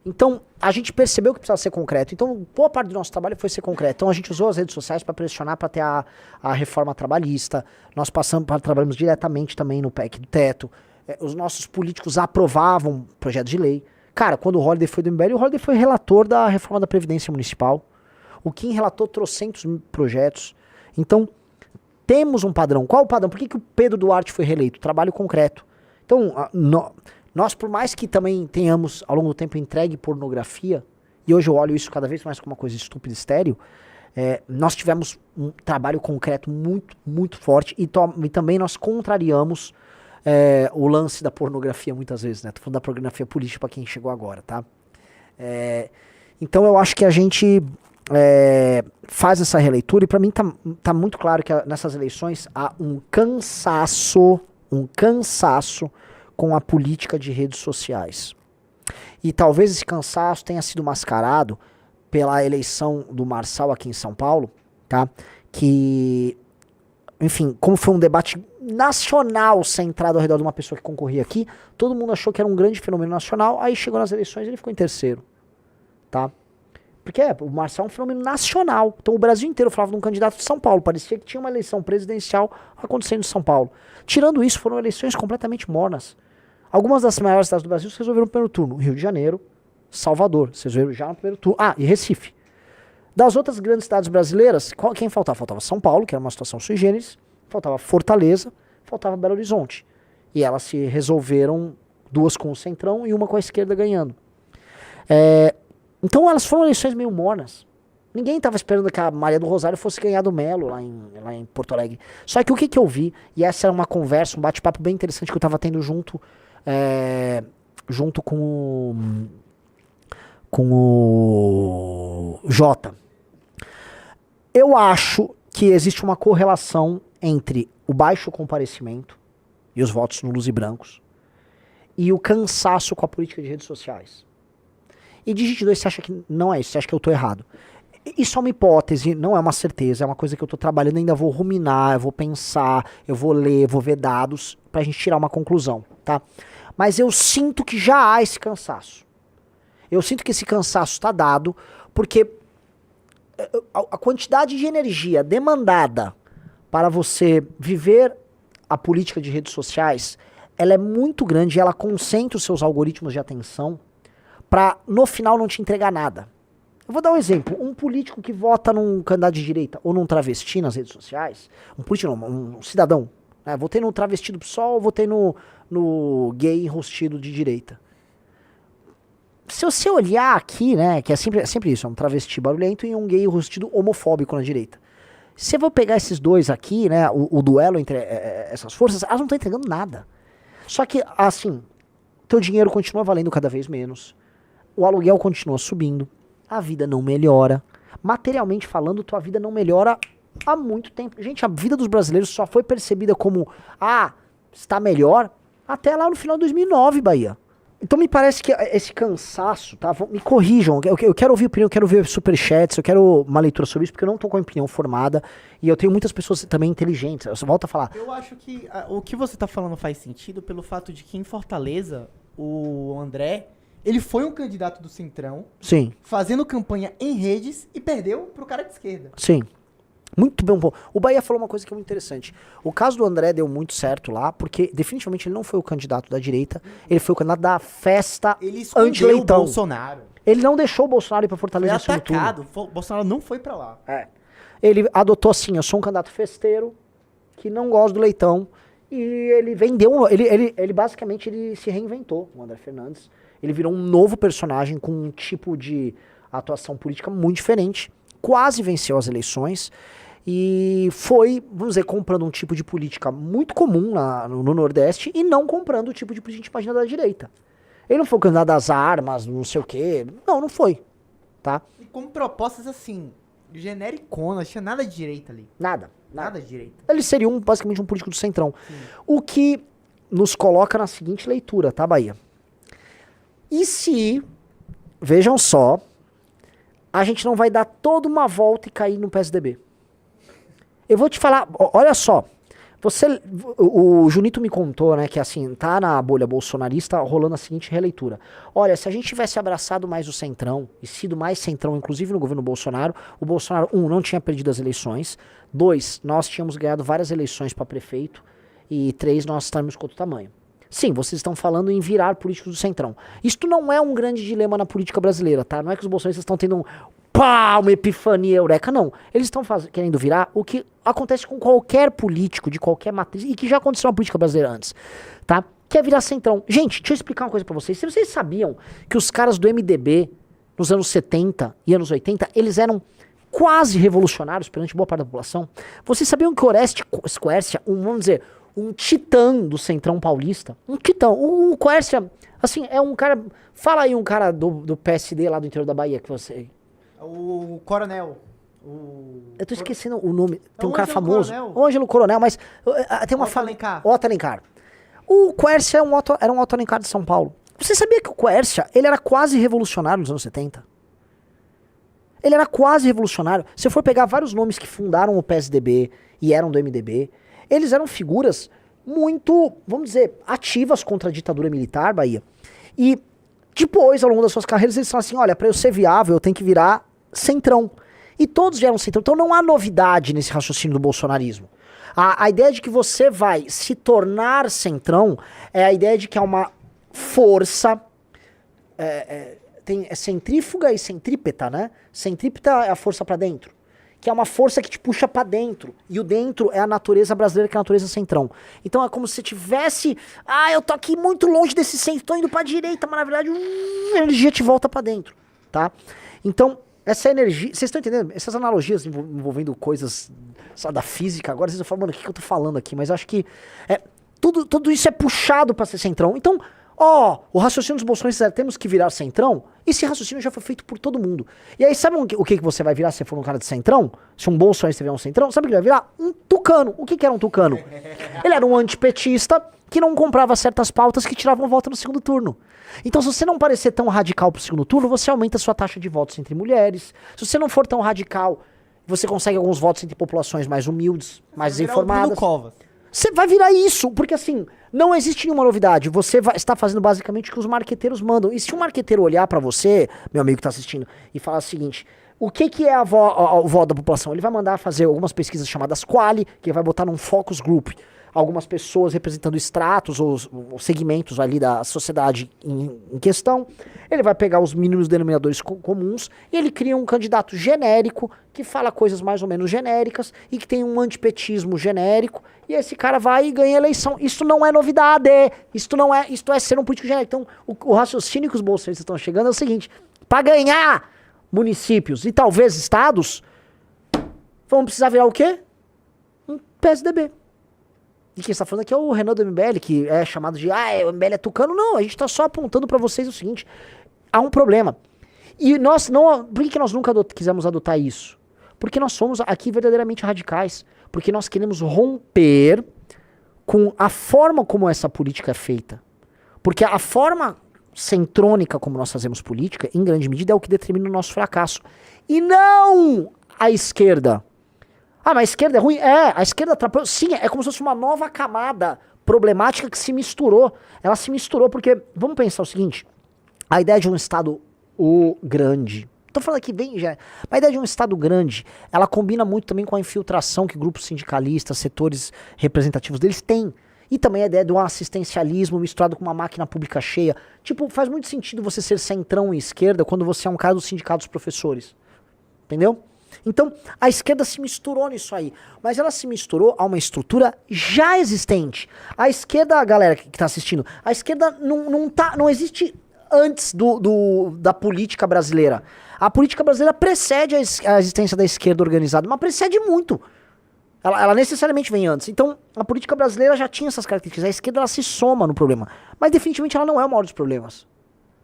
Então, a gente percebeu que precisava ser concreto. Então, boa parte do nosso trabalho foi ser concreto. Então, a gente usou as redes sociais para pressionar para ter a reforma trabalhista. Nós trabalhamos diretamente também no PEC do teto. Os nossos políticos aprovavam projetos de lei. Cara, quando o Holliday foi do MBL, o Holliday foi relator da reforma da Previdência Municipal. O Kim relatou trocentos projetos. Então, temos um padrão. Qual o padrão? Por que o Pedro Duarte foi reeleito? Trabalho concreto. Então, nós, por mais que também tenhamos, ao longo do tempo, entregue pornografia, e hoje eu olho isso cada vez mais como uma coisa estúpida e estéril, nós tivemos um trabalho concreto muito, muito forte, e também nós contrariamos o lance da pornografia muitas vezes, né? Tô falando da pornografia política para quem chegou agora, tá? Então eu acho que a gente faz essa releitura, e para mim tá muito claro que nessas eleições há um cansaço com a política de redes sociais. E talvez esse cansaço tenha sido mascarado pela eleição do Marçal aqui em São Paulo, tá? Que, enfim, como foi um debate nacional centrado ao redor de uma pessoa que concorria aqui, todo mundo achou que era um grande fenômeno nacional, aí chegou nas eleições e ele ficou em terceiro, tá? Porque o Marçal é um fenômeno nacional. Então o Brasil inteiro falava de um candidato de São Paulo. Parecia que tinha uma eleição presidencial acontecendo em São Paulo. Tirando isso, foram eleições completamente mornas. Algumas das maiores cidades do Brasil se resolveram no primeiro turno. Rio de Janeiro, Salvador, se resolveram já no primeiro turno. Ah, e Recife. Das outras grandes cidades brasileiras, quem faltava? Faltava São Paulo, que era uma situação sui generis. Faltava Fortaleza, faltava Belo Horizonte. E elas se resolveram, duas com o Centrão e uma com a esquerda ganhando. Então elas foram eleições meio mornas. Ninguém estava esperando que a Maria do Rosário fosse ganhar do Melo lá em Porto Alegre. Só que o que eu vi, e essa era uma conversa, um bate-papo bem interessante que eu estava tendo junto com o Jota. Eu acho que existe uma correlação entre o baixo comparecimento e os votos nulos e brancos e o cansaço com a política de redes sociais. E Digite 2, você acha que não é isso? Você acha que eu tô errado? Isso é uma hipótese, não é uma certeza, é uma coisa que eu tô trabalhando, ainda vou ruminar, eu vou pensar, eu vou ler, vou ver dados pra gente tirar uma conclusão, tá? Mas eu sinto que já há esse cansaço. Eu sinto que esse cansaço está dado, porque a quantidade de energia demandada para você viver a política de redes sociais, ela é muito grande, ela concentra os seus algoritmos de atenção pra no final não te entregar nada. Eu vou dar um exemplo. Um político que vota num candidato de direita ou num travesti nas redes sociais, um político não, um cidadão, né? Votei no travesti do PSOL, votei no gay enrostido de direita. Se você olhar aqui, né, que é sempre isso, é um travesti barulhento e um gay enrostido homofóbico na direita. Se eu vou pegar esses dois aqui, né, o duelo entre essas forças, elas não estão entregando nada. Só que, assim, teu dinheiro continua valendo cada vez menos. O aluguel continua subindo, a vida não melhora. Materialmente falando, tua vida não melhora há muito tempo. Gente, a vida dos brasileiros só foi percebida como, está melhor, até lá no final de 2009, Bahia. Então me parece que esse cansaço, tá? Me corrijam, eu quero ouvir opinião, eu quero ver superchats, eu quero uma leitura sobre isso, porque eu não tô com a opinião formada, e eu tenho muitas pessoas também inteligentes, eu só volto a falar. Eu acho que o que você tá falando faz sentido pelo fato de que em Fortaleza, o André... Ele foi um candidato do Centrão, Sim. Fazendo campanha em redes e perdeu pro cara de esquerda. Sim. Muito bem. O Bahia falou uma coisa que é muito interessante. O caso do André deu muito certo lá, porque definitivamente ele não foi o candidato da direita, ele foi o candidato da festa anti-leitão. O Bolsonaro. Ele não deixou o Bolsonaro ir pra Fortaleza. Foi atacado. O Bolsonaro não foi pra lá. Ele adotou assim, eu sou um candidato festeiro, que não gosta do leitão, e ele vendeu, ele basicamente ele se reinventou, o André Fernandes. Ele virou um novo personagem com um tipo de atuação política muito diferente. Quase venceu as eleições. E foi, vamos dizer, comprando um tipo de política muito comum no Nordeste e não comprando o tipo de política que a gente imagina da direita. Ele não foi o candidato das armas, não sei o quê. Não foi. Tá? E com propostas assim, genericona, não tinha nada de direita ali. Nada de direita. Ele seria basicamente um político do Centrão. Sim. O que nos coloca na seguinte leitura, tá, Bahia? E se, vejam só, a gente não vai dar toda uma volta e cair no PSDB? Eu vou te falar, olha só, O Junito me contou, né, que assim, tá na bolha bolsonarista rolando a seguinte releitura. Olha, se a gente tivesse abraçado mais o centrão, e sido mais centrão, inclusive no governo Bolsonaro, o Bolsonaro, não tinha perdido as eleições, 2, nós tínhamos ganhado várias eleições para prefeito, e 3, nós estamos com outro tamanho. Sim, vocês estão falando em virar políticos do centrão. Isto não é um grande dilema na política brasileira, tá? Não é que os bolsonaristas estão tendo uma epifania eureka, não. Eles estão querendo virar o que acontece com qualquer político de qualquer matriz, e que já aconteceu na política brasileira antes, tá? Que é virar centrão. Gente, deixa eu explicar uma coisa pra vocês. Se vocês sabiam que os caras do MDB, nos anos 70 e anos 80, eles eram quase revolucionários perante boa parte da população, vocês sabiam que Orestes Quércia, vamos dizer, um titã do centrão paulista, um titã, o Quércia, assim, é um cara, fala aí um cara do PSD lá do interior da Bahia que você... O Coronel. Eu tô esquecendo o nome. Tem um cara Ângelo famoso. Coronel. O Ângelo Coronel, mas tem uma Otto Alencar. Otto Alencar. O Quércia era um Otto Alencar de São Paulo. Você sabia que o Quércia, ele era quase revolucionário nos anos 70? Ele era quase revolucionário. Se eu for pegar vários nomes que fundaram o PSDB e eram do MDB, eles eram figuras muito, vamos dizer, ativas contra a ditadura militar, Bahia. E depois, ao longo das suas carreiras, eles falam assim, olha, pra eu ser viável, eu tenho que virar centrão. E todos vieram centrão. Então não há novidade nesse raciocínio do bolsonarismo. A ideia de que você vai se tornar centrão é a ideia de que é uma força... É centrífuga e centrípeta, né? Centrípeta é a força pra dentro. Que é uma força que te puxa pra dentro. E o dentro é a natureza brasileira, que é a natureza centrão. Então é como se você tivesse... eu tô aqui muito longe desse centro, tô indo pra direita, mas na verdade a energia te volta pra dentro, tá? Então, essa energia... Vocês estão entendendo? Essas analogias envolvendo coisas só da física, agora vocês vão falar, mano, o que eu tô falando aqui? Mas eu acho que tudo isso é puxado pra ser centrão. Então... o raciocínio dos bolsonaristas é temos que virar centrão. Esse raciocínio já foi feito por todo mundo. E aí, sabe o que você vai virar se você for um cara de centrão? Se um bolsonarista virar um centrão, sabe o que ele vai virar? Um tucano. O que era um tucano? Ele era um antipetista que não comprava certas pautas que tiravam voto no segundo turno. Então, se você não parecer tão radical pro segundo turno, você aumenta a sua taxa de votos entre mulheres. Se você não for tão radical, você consegue alguns votos entre populações mais humildes, mais desinformadas. Você vai virar isso, porque assim, não existe nenhuma novidade. Você está fazendo basicamente o que os marqueteiros mandam. E se um marqueteiro olhar pra você, meu amigo que tá assistindo, e falar o seguinte, o que é o voto da população? Ele vai mandar fazer algumas pesquisas chamadas Quali, que ele vai botar num focus group algumas pessoas representando estratos ou segmentos ali da sociedade em questão. Ele vai pegar os mínimos denominadores comuns e ele cria um candidato genérico que fala coisas mais ou menos genéricas e que tem um antipetismo genérico, e esse cara vai e ganha a eleição. Isso não é novidade, isto é ser um político genérico. Então, o raciocínio que os bolsonaristas estão chegando é o seguinte: para ganhar municípios e talvez estados, vão precisar virar o quê? Um PSDB. E quem está falando aqui é o Renan do MBL, que é chamado de, o MBL é tucano. Não, a gente está só apontando para vocês o seguinte: há um problema. E nós não... Por que nós nunca quisemos adotar isso? Porque nós somos aqui verdadeiramente radicais. Porque nós queremos romper com a forma como essa política é feita. Porque a forma centrônica como nós fazemos política, em grande medida, é o que determina o nosso fracasso. E não a esquerda. Mas a esquerda é ruim? A esquerda atrapalhou. Sim, é como se fosse uma nova camada problemática que se misturou. Ela se misturou porque, vamos pensar o seguinte, a ideia de um Estado grande, tô falando aqui bem já, a ideia de um Estado grande, ela combina muito também com a infiltração que grupos sindicalistas, setores representativos deles têm. E também a ideia de um assistencialismo misturado com uma máquina pública cheia. Tipo, faz muito sentido você ser centrão e esquerda quando você é um cara do sindicato dos professores. Entendeu? Então, a esquerda se misturou nisso aí, mas ela se misturou a uma estrutura já existente. A esquerda, a galera que tá assistindo, a esquerda não existe antes da política brasileira. A política brasileira precede a existência da esquerda organizada, mas precede muito. Ela necessariamente vem antes. Então, a política brasileira já tinha essas características. A esquerda, ela se soma no problema. Mas, definitivamente, ela não é o maior dos problemas.